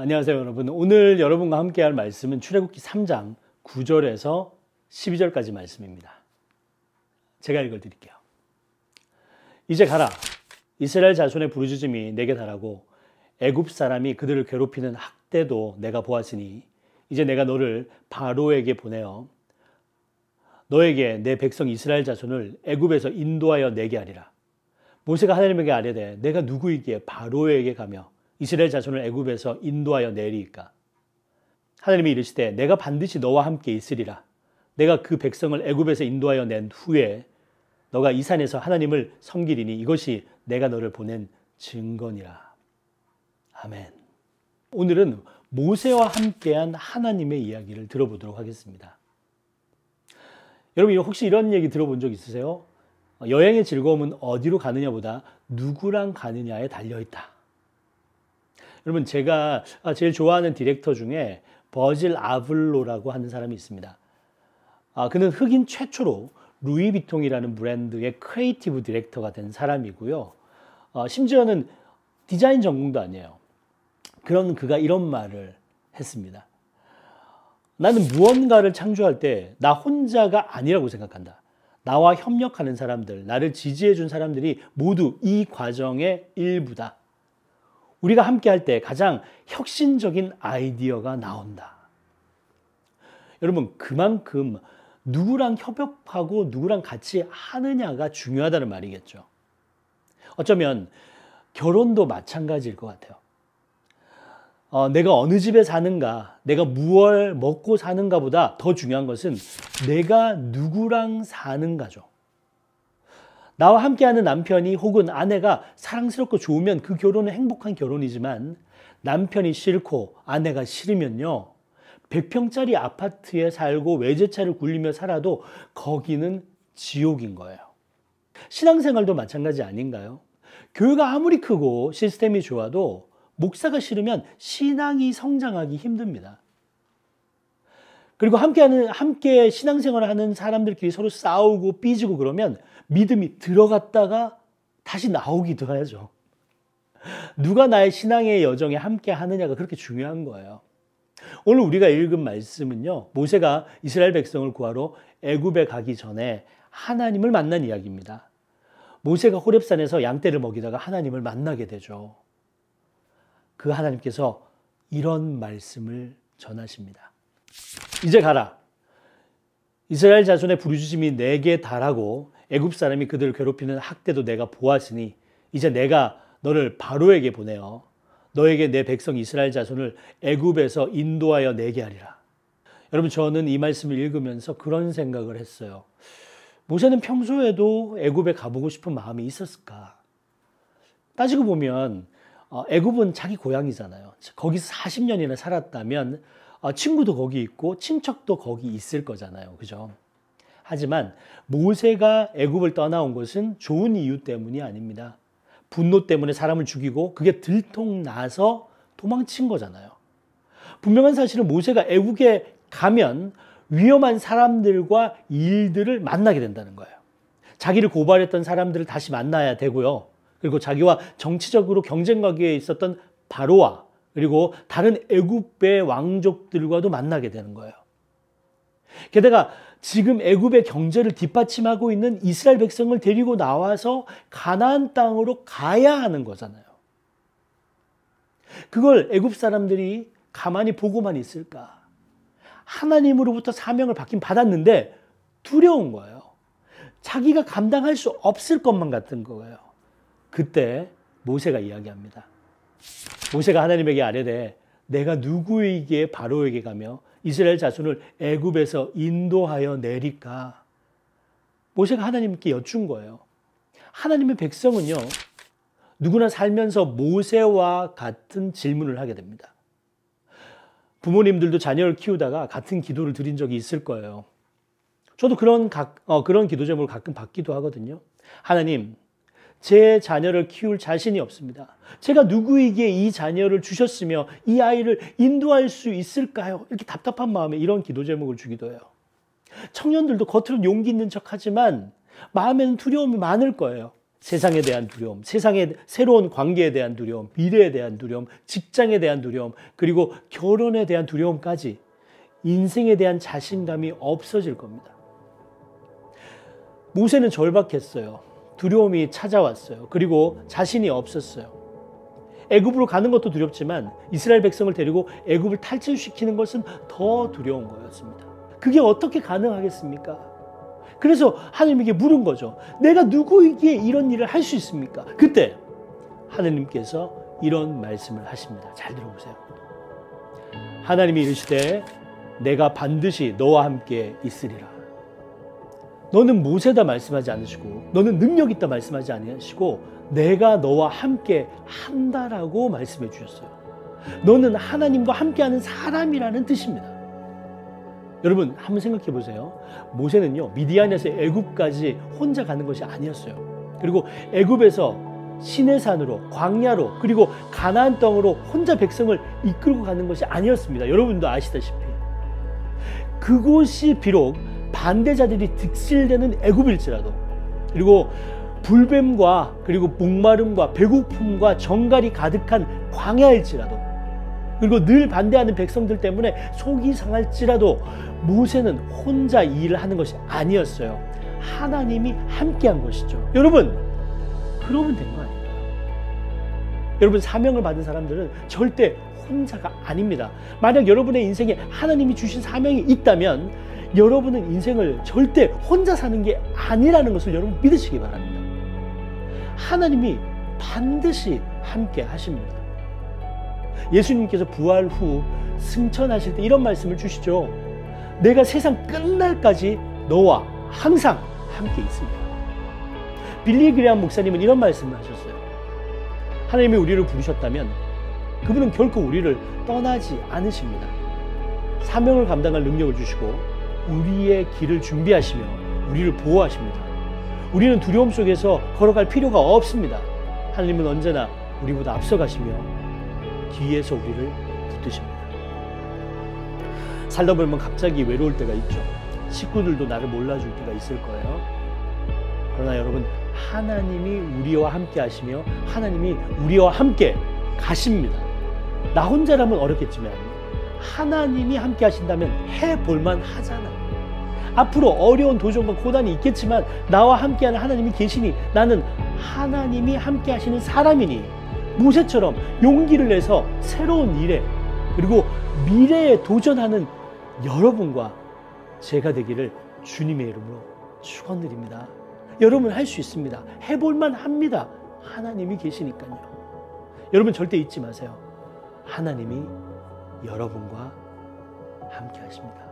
안녕하세요 여러분. 오늘 여러분과 함께 할 말씀은 출애굽기 3장 9절에서 12절까지 말씀입니다. 제가 읽어드릴게요. 이제 가라. 이스라엘 자손의 부르짖음이 내게 달하고 애굽 사람이 그들을 괴롭히는 학대도 내가 보았으니 이제 내가 너를 바로에게 보내어 너에게 내 백성 이스라엘 자손을 애굽에서 인도하여 내게 하리라. 모세가 하나님에게 아뢰되 내가 누구이기에 바로에게 가며 이스라엘 자손을 애굽에서 인도하여 내리이까. 하나님이 이르시되 내가 반드시 너와 함께 있으리라. 내가 그 백성을 애굽에서 인도하여 낸 후에 너가 이 산에서 하나님을 섬기리니 이것이 내가 너를 보낸 증거니라. 아멘. 오늘은 모세와 함께한 하나님의 이야기를 들어보도록 하겠습니다. 여러분 혹시 이런 얘기 들어본 적 있으세요? 여행의 즐거움은 어디로 가느냐보다 누구랑 가느냐에 달려있다. 여러분 제가 제일 좋아하는 디렉터 중에 버질 아블로라고 하는 사람이 있습니다. 그는 흑인 최초로 루이비통이라는 브랜드의 크리에이티브 디렉터가 된 사람이고요. 심지어는 디자인 전공도 아니에요. 그런 그가 이런 말을 했습니다. 나는 무언가를 창조할 때 나 혼자가 아니라고 생각한다. 나와 협력하는 사람들, 나를 지지해 준 사람들이 모두 이 과정의 일부다. 우리가 함께 할 때 가장 혁신적인 아이디어가 나온다. 여러분 그만큼 누구랑 협업하고 누구랑 같이 하느냐가 중요하다는 말이겠죠. 어쩌면 결혼도 마찬가지일 것 같아요. 내가 어느 집에 사는가, 내가 무얼 먹고 사는가보다 더 중요한 것은 내가 누구랑 사는가죠. 나와 함께하는 남편이 혹은 아내가 사랑스럽고 좋으면 그 결혼은 행복한 결혼이지만 남편이 싫고 아내가 싫으면요 100평짜리 아파트에 살고 외제차를 굴리며 살아도 거기는 지옥인 거예요. 신앙생활도 마찬가지 아닌가요? 교회가 아무리 크고 시스템이 좋아도 목사가 싫으면 신앙이 성장하기 힘듭니다. 그리고 함께 신앙생활을 하는 사람들끼리 서로 싸우고 삐지고 그러면 믿음이 들어갔다가 다시 나오기도 하죠. 누가 나의 신앙의 여정에 함께 하느냐가 그렇게 중요한 거예요. 오늘 우리가 읽은 말씀은요, 모세가 이스라엘 백성을 구하러 애굽에 가기 전에 하나님을 만난 이야기입니다. 모세가 호렙산에서 양떼를 먹이다가 하나님을 만나게 되죠. 그 하나님께서 이런 말씀을 전하십니다. 이제 가라. 이스라엘 자손의 부르짖음이 내게 달하고 애굽 사람이 그들을 괴롭히는 학대도 내가 보았으니 이제 내가 너를 바로에게 보내어 너에게 내 백성 이스라엘 자손을 애굽에서 인도하여 내게 하리라. 여러분 저는 이 말씀을 읽으면서 그런 생각을 했어요. 모세는 평소에도 애굽에 가보고 싶은 마음이 있었을까? 따지고 보면 애굽은 자기 고향이잖아요. 거기서 40년이나 살았다면 친구도 거기 있고 친척도 거기 있을 거잖아요. 그죠? 하지만 모세가 애굽을 떠나온 것은 좋은 이유 때문이 아닙니다. 분노 때문에 사람을 죽이고 그게 들통나서 도망친 거잖아요. 분명한 사실은 모세가 애굽에 가면 위험한 사람들과 일들을 만나게 된다는 거예요. 자기를 고발했던 사람들을 다시 만나야 되고요. 그리고 자기와 정치적으로 경쟁 관계에 있었던 바로와 그리고 다른 애굽의 왕족들과도 만나게 되는 거예요. 게다가 지금 애굽의 경제를 뒷받침하고 있는 이스라엘 백성을 데리고 나와서 가나안 땅으로 가야 하는 거잖아요. 그걸 애굽 사람들이 가만히 보고만 있을까? 하나님으로부터 사명을 받았는데 두려운 거예요. 자기가 감당할 수 없을 것만 같은 거예요. 그때 모세가 이야기합니다. 모세가 하나님에게 아뢰되 내가 누구에게 바로에게 가며 이스라엘 자손을 애굽에서 인도하여 내리까? 모세가 하나님께 여쭌 거예요. 하나님의 백성은요, 누구나 살면서 모세와 같은 질문을 하게 됩니다. 부모님들도 자녀를 키우다가 같은 기도를 드린 적이 있을 거예요. 저도 그런 기도 제목을 가끔 받기도 하거든요. 하나님, 제 자녀를 키울 자신이 없습니다. 제가 누구에게 이 자녀를 주셨으며 이 아이를 인도할 수 있을까요? 이렇게 답답한 마음에 이런 기도 제목을 주기도 해요. 청년들도 겉으로는 용기 있는 척하지만 마음에는 두려움이 많을 거예요. 세상에 대한 두려움, 세상의 새로운 관계에 대한 두려움, 미래에 대한 두려움, 직장에 대한 두려움, 그리고 결혼에 대한 두려움까지 인생에 대한 자신감이 없어질 겁니다. 모세는 절박했어요. 두려움이 찾아왔어요. 그리고 자신이 없었어요. 애굽으로 가는 것도 두렵지만 이스라엘 백성을 데리고 애굽을 탈출시키는 것은 더 두려운 거였습니다. 그게 어떻게 가능하겠습니까? 그래서 하나님에게 물은 거죠. 내가 누구에게 이런 일을 할 수 있습니까? 그때 하나님께서 이런 말씀을 하십니다. 잘 들어보세요. 하나님이 이르시되 내가 반드시 너와 함께 있으리라. 너는 모세다 말씀하지 않으시고 너는 능력 있다 말씀하지 않으시고 내가 너와 함께 한다라고 말씀해 주셨어요. 너는 하나님과 함께하는 사람이라는 뜻입니다. 여러분 한번 생각해 보세요. 모세는요 미디안에서 애굽까지 혼자 가는 것이 아니었어요. 그리고 애굽에서 시내산으로 광야로 그리고 가나안 땅으로 혼자 백성을 이끌고 가는 것이 아니었습니다. 여러분도 아시다시피 그곳이 비록 반대자들이 득실되는 애굽일지라도 그리고 불뱀과 그리고 목마름과 배고픔과 정갈이 가득한 광야일지라도 그리고 늘 반대하는 백성들 때문에 속이 상할지라도 모세는 혼자 이 일을 하는 것이 아니었어요. 하나님이 함께한 것이죠. 여러분 그러면 된 거 아닌가요? 여러분 사명을 받은 사람들은 절대 혼자가 아닙니다. 만약 여러분의 인생에 하나님이 주신 사명이 있다면 여러분은 인생을 절대 혼자 사는 게 아니라는 것을 여러분 믿으시기 바랍니다. 하나님이 반드시 함께 하십니다. 예수님께서 부활 후 승천하실 때 이런 말씀을 주시죠. 내가 세상 끝날까지 너와 항상 함께 있습니다. 빌리 그레함 목사님은 이런 말씀을 하셨어요. 하나님이 우리를 부르셨다면 그분은 결코 우리를 떠나지 않으십니다. 사명을 감당할 능력을 주시고 우리의 길을 준비하시며 우리를 보호하십니다. 우리는 두려움 속에서 걸어갈 필요가 없습니다. 하나님은 언제나 우리보다 앞서가시며 뒤에서 우리를 붙드십니다. 살다 보면 갑자기 외로울 때가 있죠. 식구들도 나를 몰라줄 때가 있을 거예요. 그러나 여러분 하나님이 우리와 함께 하시며 하나님이 우리와 함께 가십니다. 나 혼자라면 어렵겠지만 하나님이 함께 하신다면 해볼만 하잖아요. 앞으로 어려운 도전과 고난이 있겠지만 나와 함께하는 하나님이 계시니 나는 하나님이 함께 하시는 사람이니 모세처럼 용기를 내서 새로운 일에 그리고 미래에 도전하는 여러분과 제가 되기를 주님의 이름으로 축원드립니다. 여러분 할 수 있습니다. 해볼만 합니다. 하나님이 계시니까요. 여러분 절대 잊지 마세요. 하나님이 여러분과 함께 하십니다.